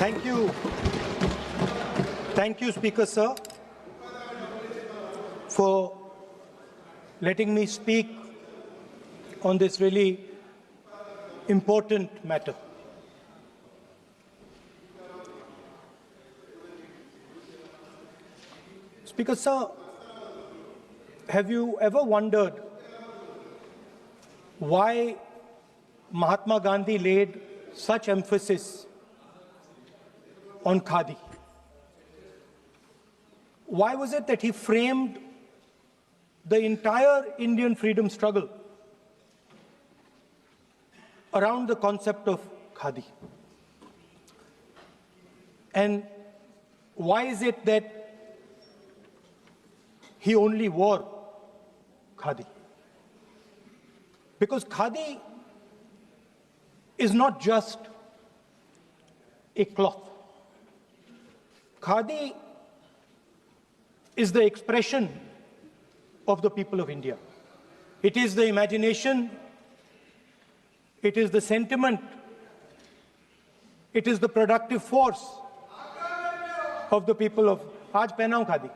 Thank you. Thank you, Speaker, sir, for letting me speak on this really important matter. Speaker, sir, have you ever wondered why Mahatma Gandhi laid such emphasis on khadi? Why was it that he framed the entire Indian freedom struggle around the concept of khadi? And why is it that he only wore khadi? Because khadi is not just a cloth. Khadi is the expression of the people of India. It is the imagination, it is the sentiment, it is the productive force of the people of Aaj pehnaun khadi.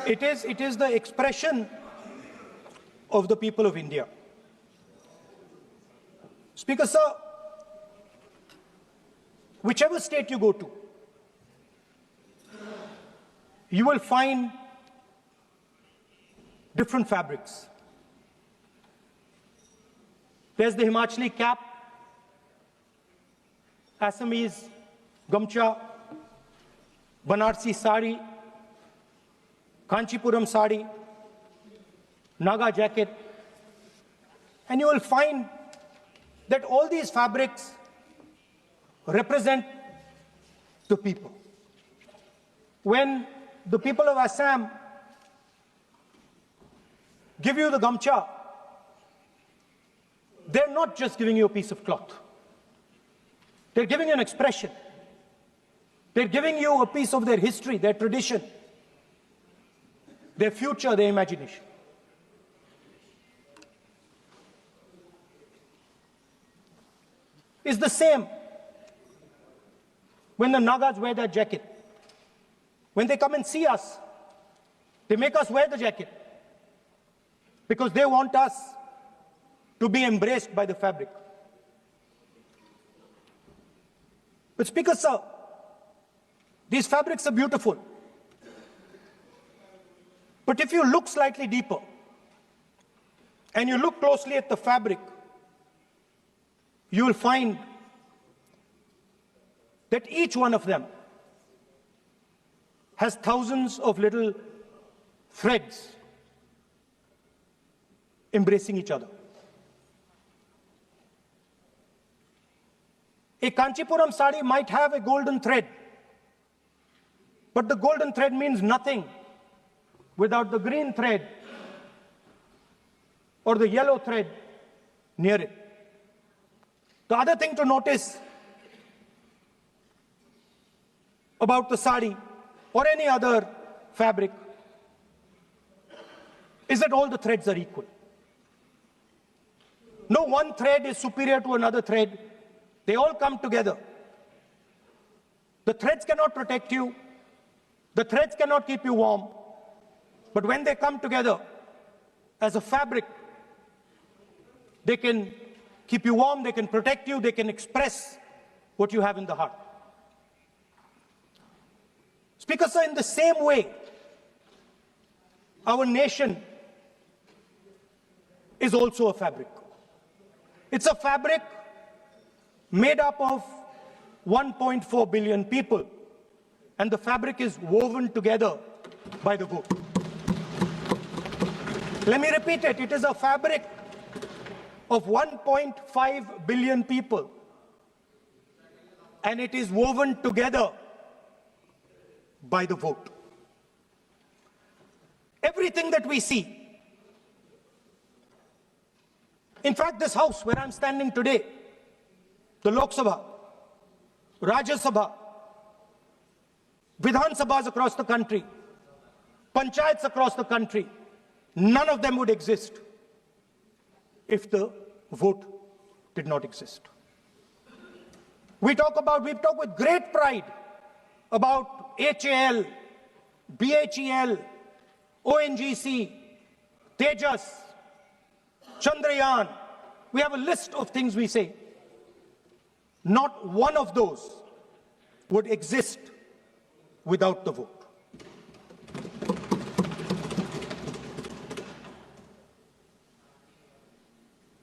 It is the expression of the people of India. Speaker, sir, whichever state you go to, you will find different fabrics. There's the Himachali cap, Assamese gamcha, Banarsi sari, Kanchipuram sari, Naga jacket, and you will find that all these fabrics represent the people. When the people of Assam give you the gamcha, they're not just giving you a piece of cloth. They're giving you an expression. They're giving you a piece of their history, their tradition, their future, their imagination. It's the same when the Nagas wear that jacket. When they come and see us, they make us wear the jacket because they want us to be embraced by the fabric. But Speaker, sir, these fabrics are beautiful. But if you look slightly deeper and you look closely at the fabric, you will find that each one of them has thousands of little threads embracing each other. A Kanchipuram sari might have a golden thread, but the golden thread means nothing without the green thread or the yellow thread near it. The other thing to notice about the sari or any other fabric is that all the threads are equal. No one thread is superior to another thread. They all come together. The threads cannot protect you. The threads cannot keep you warm. But when they come together as a fabric, they can keep you warm, they can protect you, they can express what you have in the heart. Speaker, sir, in the same way, our nation is also a fabric. It's a fabric made up of 1.4 billion people, and the fabric is woven together by the vote. Let me repeat it. It is a fabric of 1.5 billion people, and it is woven together by the vote. Everything that we see, in fact, this house where I'm standing today, the Lok Sabha, Rajya Sabha, Vidhan Sabhas across the country, Panchayats across the country, none of them would exist if the vote did not exist. We talk with great pride about HAL, BHEL, ONGC, Tejas, Chandrayaan. We have a list of things we say. Not one of those would exist without the vote.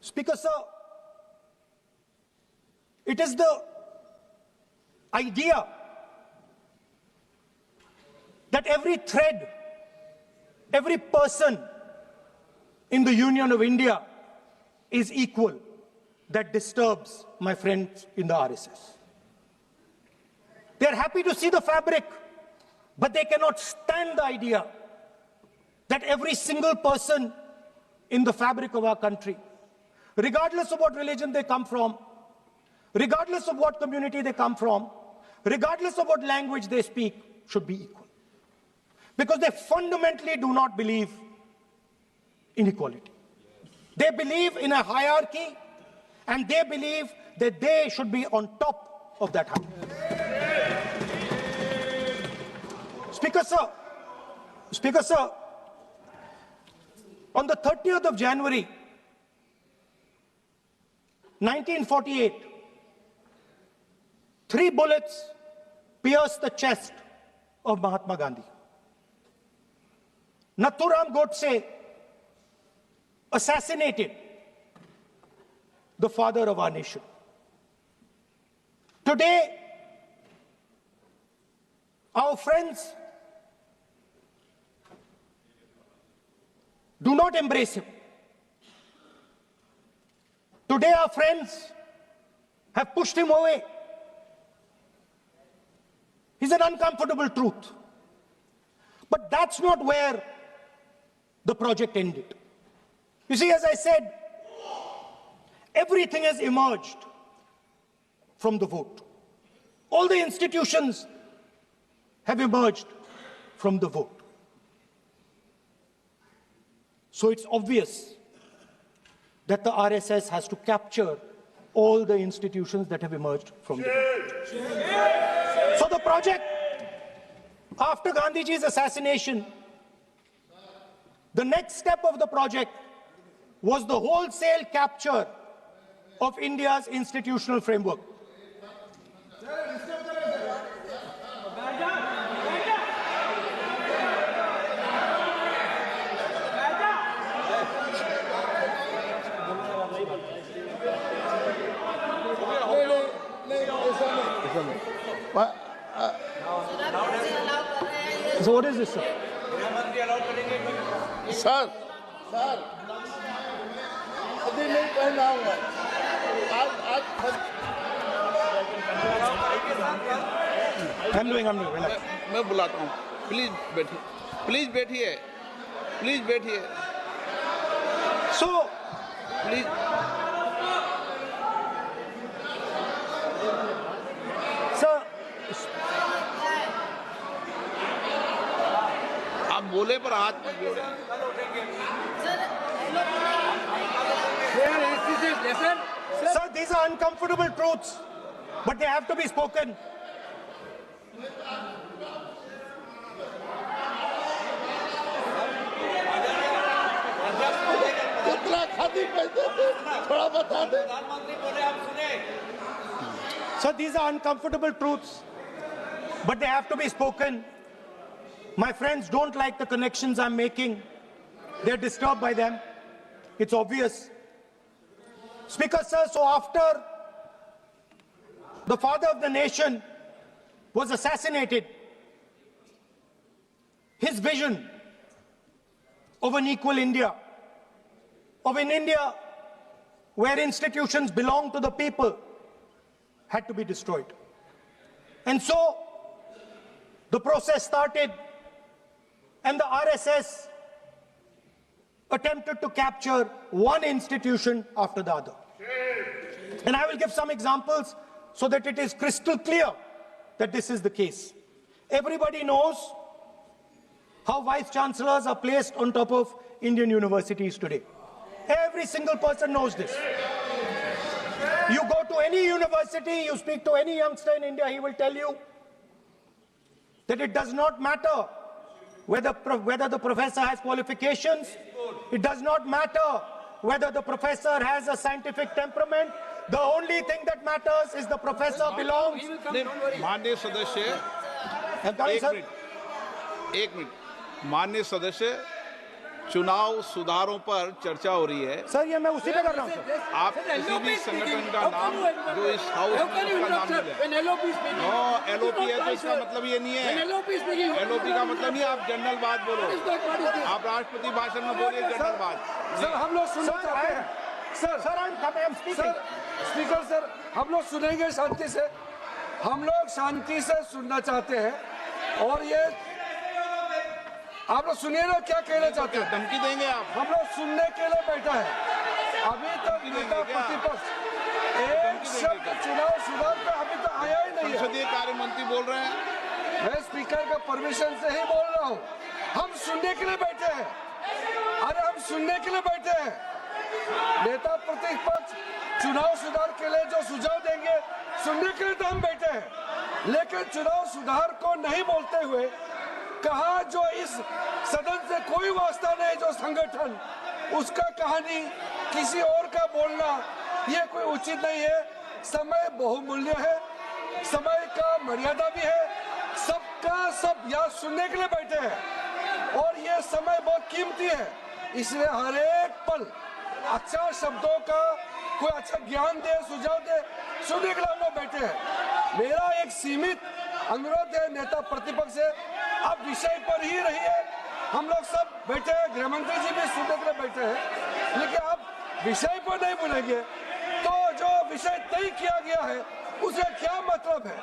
Speaker, sir, it is the idea that every thread, every person in the Union of India is equal that disturbs my friends in the RSS. They are happy to see the fabric, but they cannot stand the idea that every single person in the fabric of our country, regardless of what religion they come from, regardless of what community they come from, regardless of what language they speak, should be equal. Because they fundamentally do not believe in equality. They believe in a hierarchy, and they believe that they should be on top of that hierarchy. Speaker, sir, on the 30th of January, 1948, 3 bullets pierced the chest of Mahatma Gandhi. Nathuram Godse assassinated the father of our nation. Today, our friends do not embrace him. Today, our friends have pushed him away. He's an uncomfortable truth. But that's not where the project ended. You see, as I said, everything has emerged from the vote. All the institutions have emerged from the vote. So it's obvious that the RSS has to capture all the institutions that have emerged from the vote. So the project, after Gandhiji's assassination, the next step of the project was the wholesale capture of India's institutional framework. So what is this, sir? Sir, अभी नहीं पहना हुआ I'm doing, relax. मैं बुलाता हूँ please बैठिए So, please sir, आप बोले पर हाथ मत जोड़े sir, these are uncomfortable truths, but they have to be spoken. कितना खादी पैसे थे थोड़ा बता दे So these are uncomfortable truths, but they have to be spoken. My friends don't like the connections I'm making. They're disturbed by them. It's obvious. Speaker, sir, so after the father of the nation was assassinated, his vision of an equal India, of an India where institutions belong to the people, had to be destroyed. And so the process started, and the RSS attempted to capture one institution after the other. And I will give some examples so that it is crystal clear that this is the case. Everybody knows how vice chancellors are placed on top of Indian universities today. Every single person knows this. You go to any university, you speak to any youngster in India, he will tell you that it does not matter whether the professor has qualifications. It does not matter whether the professor has a scientific temperament. The only thing that matters is the professor belongs. माननीय सदस्य, एक minute, माननीय सदस्य, चुनाव सुधारों पर चर्चा हो रही है। सर, ये मैं उसी पे कर रहा हूँ। आप किसी भी संगठन का नाम जो इस हाउस का नाम ले, एलओपी है तो इसका मतलब ये नहीं है। एलओपी का मतलब नहीं, आप जनरल बात बोलो। आप राष्ट्रपति भाषण में बोलिए जनरल बात। सर, हम लोग सुनना चाहते हैं। सर, स्पीकर सर, हम लोग सुनेंगे शांति से। हम लोग शांति से सुनना चाहते हैं। और ये आप लोग सुनिए ना, क्या कहना चाहते हैं? धमकी देंगे आप? हम लोग सुनने के लिए बैठा है। अभी तक नेता प्रतिपक्ष एक शब्द चुनाव सुधार पे अभी तक आया ही नहीं है। संसदीय कार्य मंत्री बोल रहे हैं। मैं स्पीकर का परमिशन से ही बोल रहा हूँ। हम सुनने के लिए बैठे हैं। अरे हम सुनने के लिए बैठे हैं। नेता प्रतिपक्ष चुनाव सुधार के लिए जो सुझाव देंगे, सुनने के लिए तो हम बैठे हैं। लेकिन चुनाव सुधार को नहीं बोलते हुए कहा जो इस सदन से कोई वास्ता नहीं, जो संगठन उसका कहानी किसी और का बोलना, ये कोई उचित नहीं है। समय बहुमूल्य है, समय का मर्यादा भी है। सबका सब यहाँ सुनने के लिए बैठे हैं और ये समय बहुत कीमती है। इसलिए हर एक पल अच्छा शब्दों का कोई अच्छा ज्ञान दे, सुझाव दे, सुनने के लिए हम लोग बैठे हैं। मेरा एक सीमित अनुरोध है नेता प्रतिपक्ष से, आप विषय पर ही रहिए। हम लोग सब बैठे हैं, गृह मंत्री जी भी सुनने के लिए बैठे हैं, लेकिन आप विषय पर नहीं बोलेंगे तो जो विषय तय किया गया है उसे क्या मतलब है?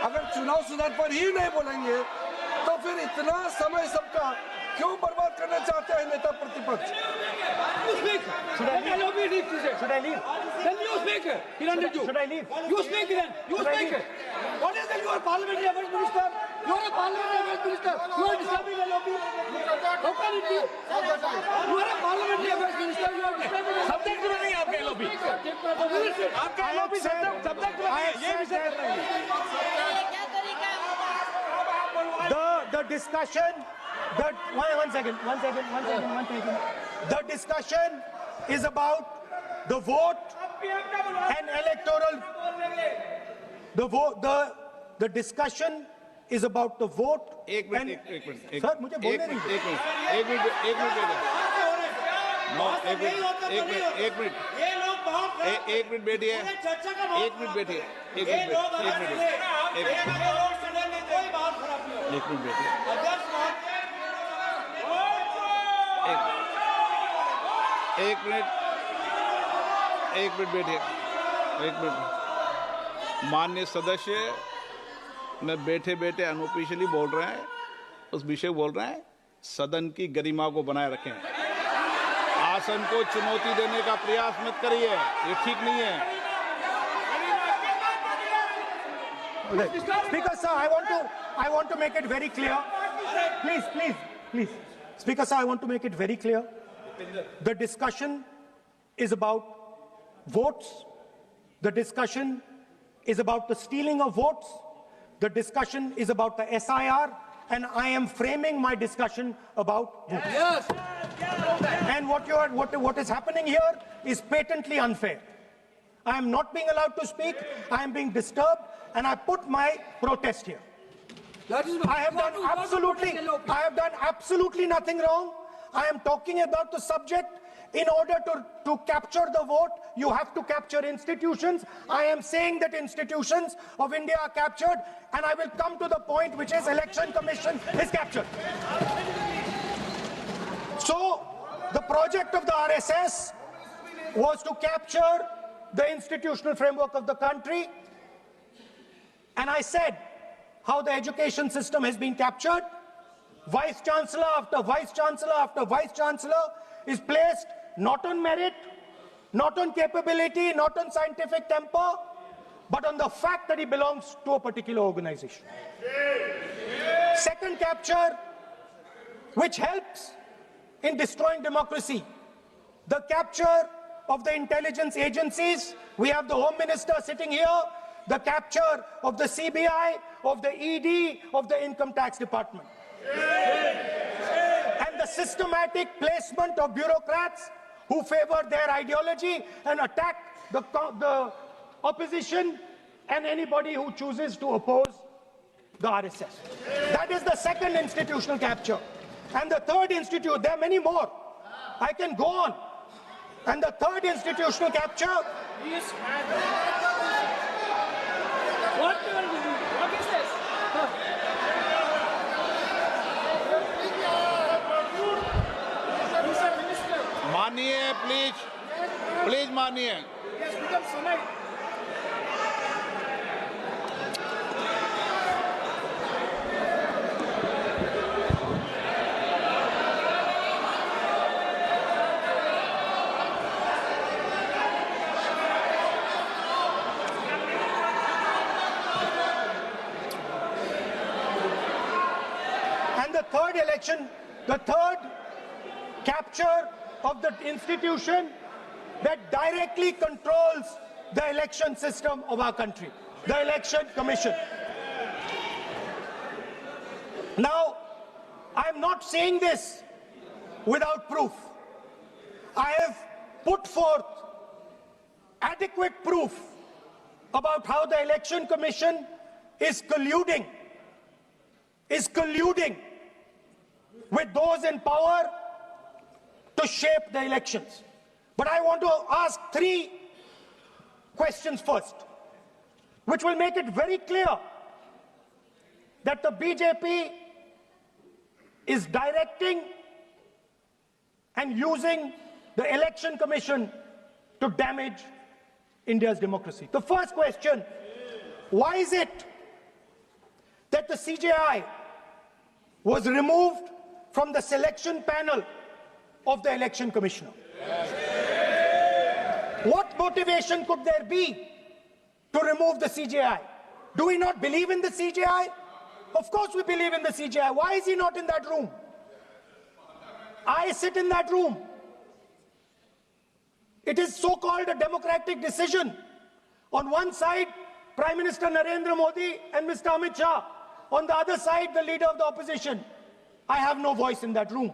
अगर चुनाव सुधार पर ही नहीं बोलेंगे तो फिर इतना समय सबका क्यों बर्बाद करना चाहते हैं नेता प्रतिपक्ष? Should I leave? Then you speak. Should I leave? You speak then. You speak. What is that? You are parliamentary affairs minister. You are a parliamentary affairs minister. You are disturbing the lobby. How can it be? You are a parliamentary affairs minister. You are disturbing the lobby. Subject में नहीं आपका lobby. आपका lobby subject में नहीं है. ये विषय The discussion. One second. The discussion is about the vote and electoral. The discussion is about the vote. एक मिनट। सर, मुझे बोलने दीजिए। एक मिनट एक मिनट बैठिए। माननीय सदस्य मैं बैठे बैठे अनऑफिशियली बोल रहे हैं, उस विषय बोल रहे हैं। सदन की गरिमा को बनाए रखें। आसन को चुनौती देने का प्रयास मत करिए, ये ठीक नहीं है। Speaker sir, I want to make it very clear. Please. Speaker sir, I want to make it very clear. The discussion is about votes. The discussion is about the stealing of votes. The discussion is about the SIR, and I am framing my discussion about votes. Yes. And what is happening here is patently unfair. I am not being allowed to speak. I am being disturbed, and I put my protest here. I have done absolutely nothing wrong. I am talking about the subject. In order to capture the vote, you have to capture institutions. I am saying that institutions of India are captured, and I will come to the point, which is Election Commission is captured. So, the project of the RSS was to capture the institutional framework of the country, and I said how the education system has been captured. Vice Chancellor after Vice Chancellor after Vice Chancellor is placed not on merit, not on capability, not on scientific temper, but on the fact that he belongs to a particular organization. Second capture, which helps in destroying democracy, the capture of the intelligence agencies. We have the Home Minister sitting here, the capture of the CBI, of the ED, of the Income Tax Department. And the systematic placement of bureaucrats who favor their ideology and attack the opposition and anybody who chooses to oppose the RSS. That is the second institutional capture. And the third there are many more. I can go on. And the third institutional capture. What is this? मानिए please मानिए. Yes, become Sonai. And the third capture of the institution that directly controls the election system of our country, the Election Commission. Now, I'm not saying this without proof. I have put forth adequate proof about how the Election Commission is colluding with those in power to shape the elections. But I want to ask three questions first, which will make it very clear that the BJP is directing and using the Election Commission to damage India's democracy. The first question, why is it that the CJI was removed from the selection panel of the Election Commissioner? What motivation could there be to remove the CJI? Do we not believe in the CJI? Of course we believe in the CJI. Why is he not in that room? I sit in that room. It is so-called a democratic decision. On one side, Prime Minister Narendra Modi and Mr. Amit Shah. On the other side, the leader of the opposition. I have no voice in that room.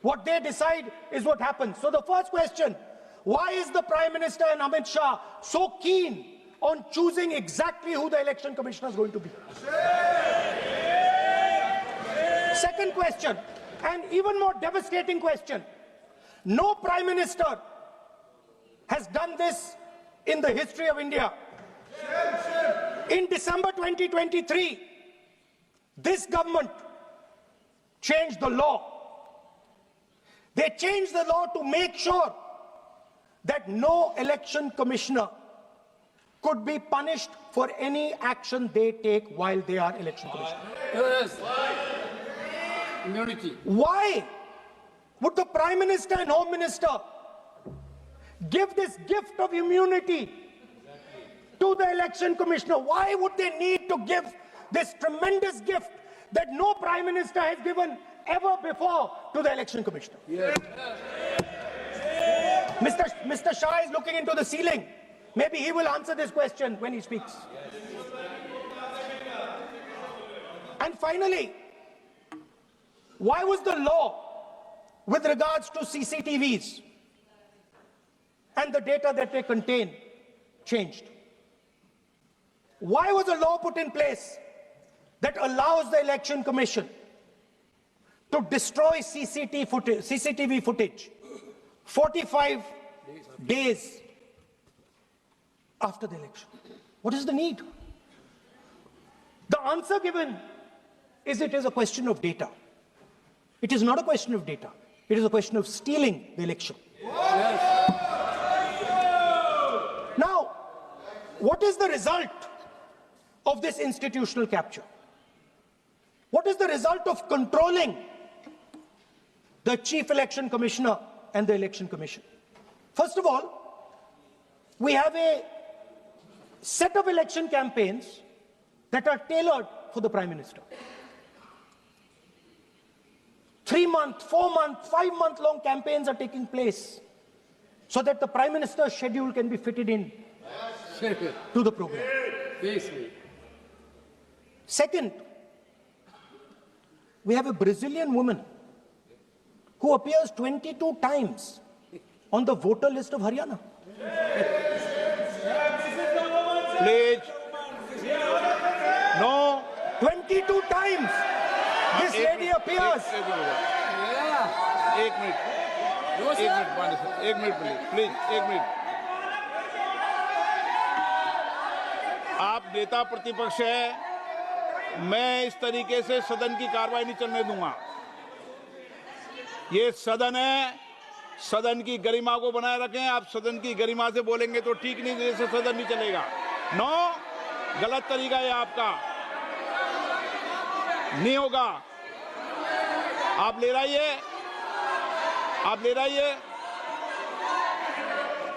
What they decide is what happens. So the first question, why is the Prime Minister and Amit Shah so keen on choosing exactly who the Election Commissioner is going to be? Second question, and even more devastating question, no Prime Minister has done this in the history of India. In December 2023, this government changed the law. They changed the law to make sure that no election commissioner could be punished for any action they take while they are election commissioner. Yes. Immunity. Why would the Prime Minister and Home Minister give this gift of immunity to the election commissioner? Why would they need to give this tremendous gift that no Prime Minister has given ever before to the election commissioner? Yes. Mr. Shah is looking into the ceiling. Maybe he will answer this question when he speaks. And finally, why was the law with regards to CCTVs and the data that they contain changed? Why was a law put in place that allows the Election Commission to destroy CCTV footage 45 days after the election? What is the need? The answer given is it is a question of data. It is not a question of data. It is a question of stealing the election. Yes. Now, what is the result of this institutional capture? What is the result of controlling the Chief Election Commissioner and the Election Commission? First of all, we have a set of election campaigns that are tailored for the Prime Minister. 3-month, 4-month, 5-month long campaigns are taking place so that the Prime Minister's schedule can be fitted in to the program. Second, we have a Brazilian woman who appears 22 times on the voter list of Haryana. Please. No. 22 times this lady appears. एक minute please एक minute. आप नेता प्रतिपक्ष है, मैं इस तरीके से सदन की कार्रवाई नहीं चलने दूंगा। ये सदन है, सदन की गरिमा को बनाए रखें। आप सदन की गरिमा से बोलेंगे तो ठीक नहीं, जैसे सदन नहीं चलेगा। नो, गलत तरीका है आपका, नहीं होगा। आप ले रहिए, आप ले रहिए।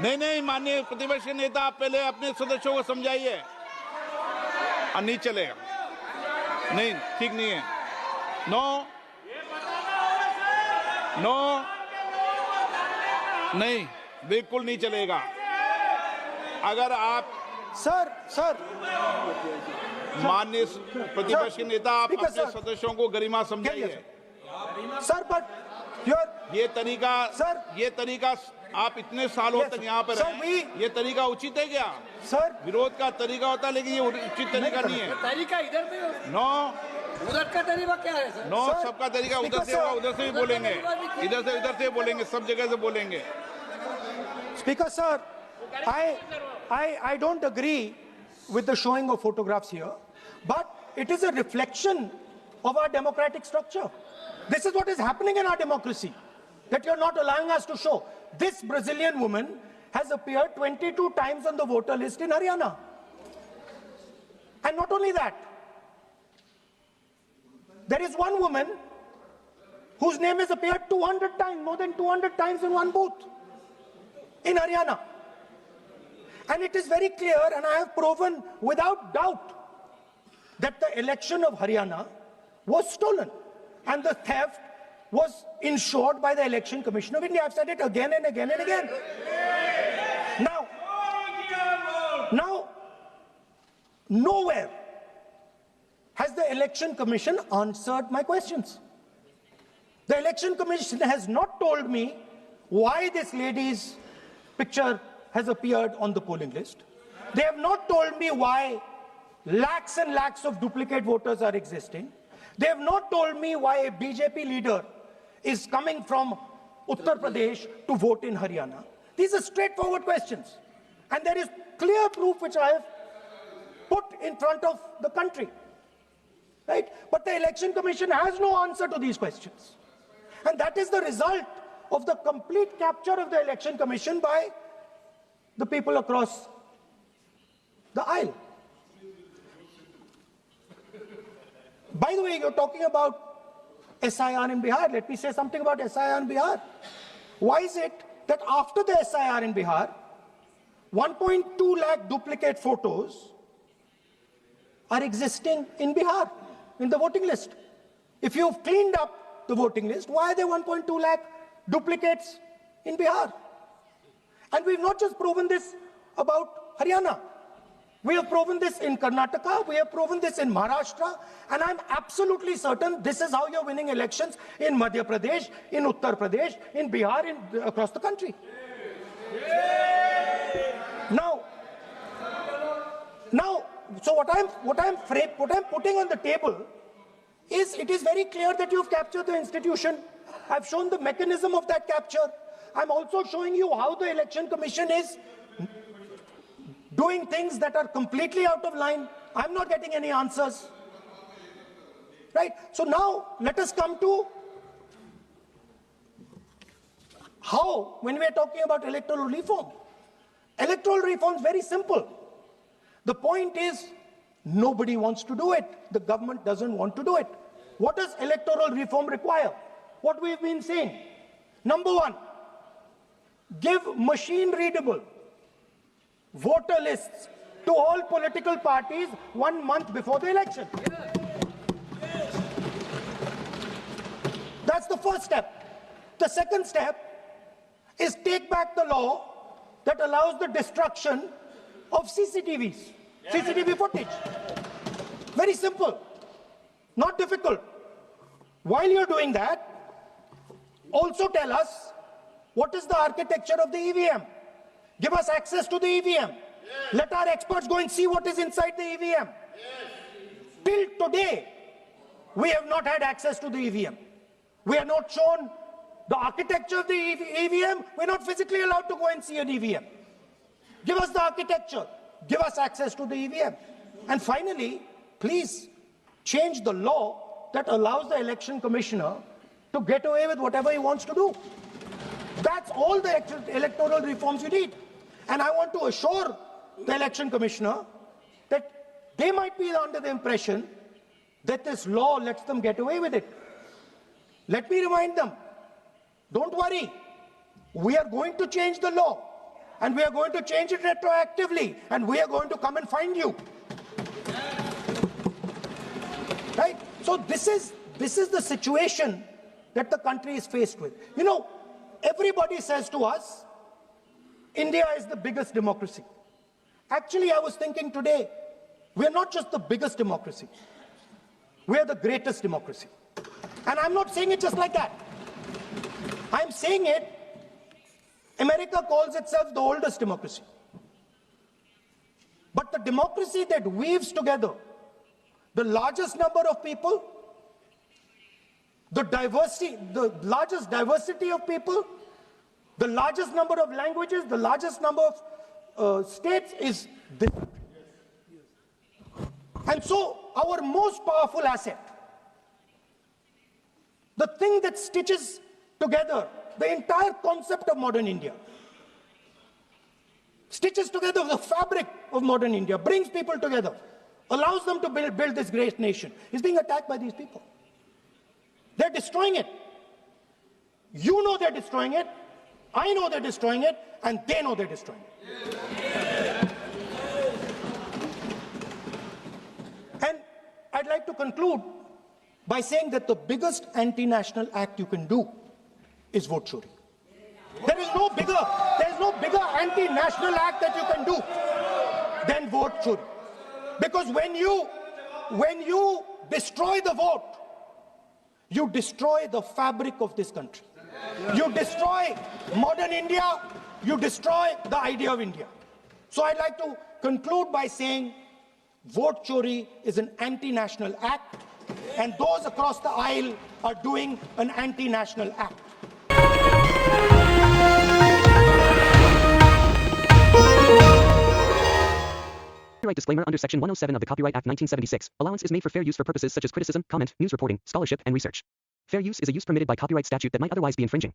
नहीं, माननीय प्रतिपक्ष के नेता, आप पहले अपने सदस्यों को समझाइए। नहीं चलेगा, नहीं, ठीक नहीं है। नो, नहीं, बिल्कुल नहीं चलेगा। अगर आप सर माननीय प्रतिपक्ष के नेता, आप अपने सदस्यों को गरिमा समझाइए। सर, बट ये तरीका आप इतने सालों तक यहाँ पर हैं, ये तरीका उचित है क्या? सर, विरोध का तरीका होता है, लेकिन ये उचित तरीका नहीं है। तरीका इधर पे नो, उधर का तरीका क्या है सर? नो, सबका तरीका उधर से होगा, उधर से भी बोलेंगे, इधर से बोलेंगे, सब जगह से बोलेंगे। Speaker sir, I don't agree with the showing of photographs here, but it is a reflection of our democratic structure. This is what is happening in our democracy, that you're not allowing us to show. This Brazilian woman has appeared 22 times on the voter list in Haryana. And not only that, there is one woman whose name has appeared 200 times, more than 200 times in one booth in Haryana. And it is very clear, and I have proven without doubt, that the election of Haryana was stolen. And the theft was ensured by the Election Commission of India. I've said it again and again and again. Now, nowhere has the Election Commission answered my questions. The Election Commission has not told me why this lady's picture has appeared on the polling list. They have not told me why lakhs and lakhs of duplicate voters are existing. They have not told me why a BJP leader is coming from Uttar Pradesh to vote in Haryana. These are straightforward questions. And there is clear proof which I have put in front of the country. Right? But the Election Commission has no answer to these questions. And that is the result of the complete capture of the Election Commission by the people across the aisle. By the way, you're talking about SIR in Bihar. Let me say something about SIR in Bihar. Why is it that after the SIR in Bihar, 1.2 lakh duplicate photos are existing in Bihar, in the voting list? If you've cleaned up the voting list, why are there 1.2 lakh duplicates in Bihar? And we've not just proven this about Haryana. We have proven this in Karnataka, we have proven this in Maharashtra, and I'm absolutely certain this is how you're winning elections in Madhya Pradesh, in Uttar Pradesh, in Bihar, across the country. Now, so what I'm putting on the table is, it is very clear that you've captured the institution. I've shown the mechanism of that capture. I'm also showing you how the Election Commission is doing things that are completely out of line. I'm not getting any answers. Right? So now, let us come to how, when we are talking about electoral reform. Electoral reform is very simple. The point is, nobody wants to do it. The government doesn't want to do it. What does electoral reform require? What we've been saying. Number one, give machine-readable voter lists to all political parties 1 month before the election. That's the first step. The second step, is take back the law that allows the destruction of CCTV footage. Very simple, not difficult. While you're doing that, also tell us what is the architecture of the EVM. Give us access to the EVM. Let our experts go and see what is inside the EVM. Till today, we have not had access to the EVM. We are not shown the architecture of the EVM. We're not physically allowed to go and see an EVM. Give us the architecture. Give us access to the EVM. And finally, please change the law that allows the election commissioner to get away with whatever he wants to do. That's all the electoral reforms you need. And I want to assure the election commissioner that they might be under the impression that this law lets them get away with it. Let me remind them, don't worry, we are going to change the law, and we are going to change it retroactively, and we are going to come and find you. Right? So this is the situation that the country is faced with. You know, everybody says to us, India is the biggest democracy. Actually, I was thinking today, we're not just the biggest democracy, we're the greatest democracy. And I'm not saying it just like that. I'm saying it, America calls itself the oldest democracy. But the democracy that weaves together the largest number of people, the largest diversity of people, the largest number of languages, the largest number of states is this. And so our most powerful asset, the thing that stitches together the entire concept of modern India, stitches together the fabric of modern India, brings people together, allows them to build this great nation, is being attacked by these people. They're destroying it. You know they're destroying it. I know they're destroying it, and they know they're destroying it. And I'd like to conclude by saying that the biggest anti-national act you can do is vote chori. There is no bigger anti-national act that you can do than vote chori. Because when you destroy the vote, you destroy the fabric of this country. You destroy modern India, you destroy the idea of India. So I'd like to conclude by saying vote chori is an anti-national act, and those across the aisle are doing an anti-national act. Copyright disclaimer under Section 107 of the Copyright Act 1976. Allowance is made for fair use for purposes such as criticism, comment, news reporting, scholarship, and research. Fair use is a use permitted by copyright statute that might otherwise be infringing.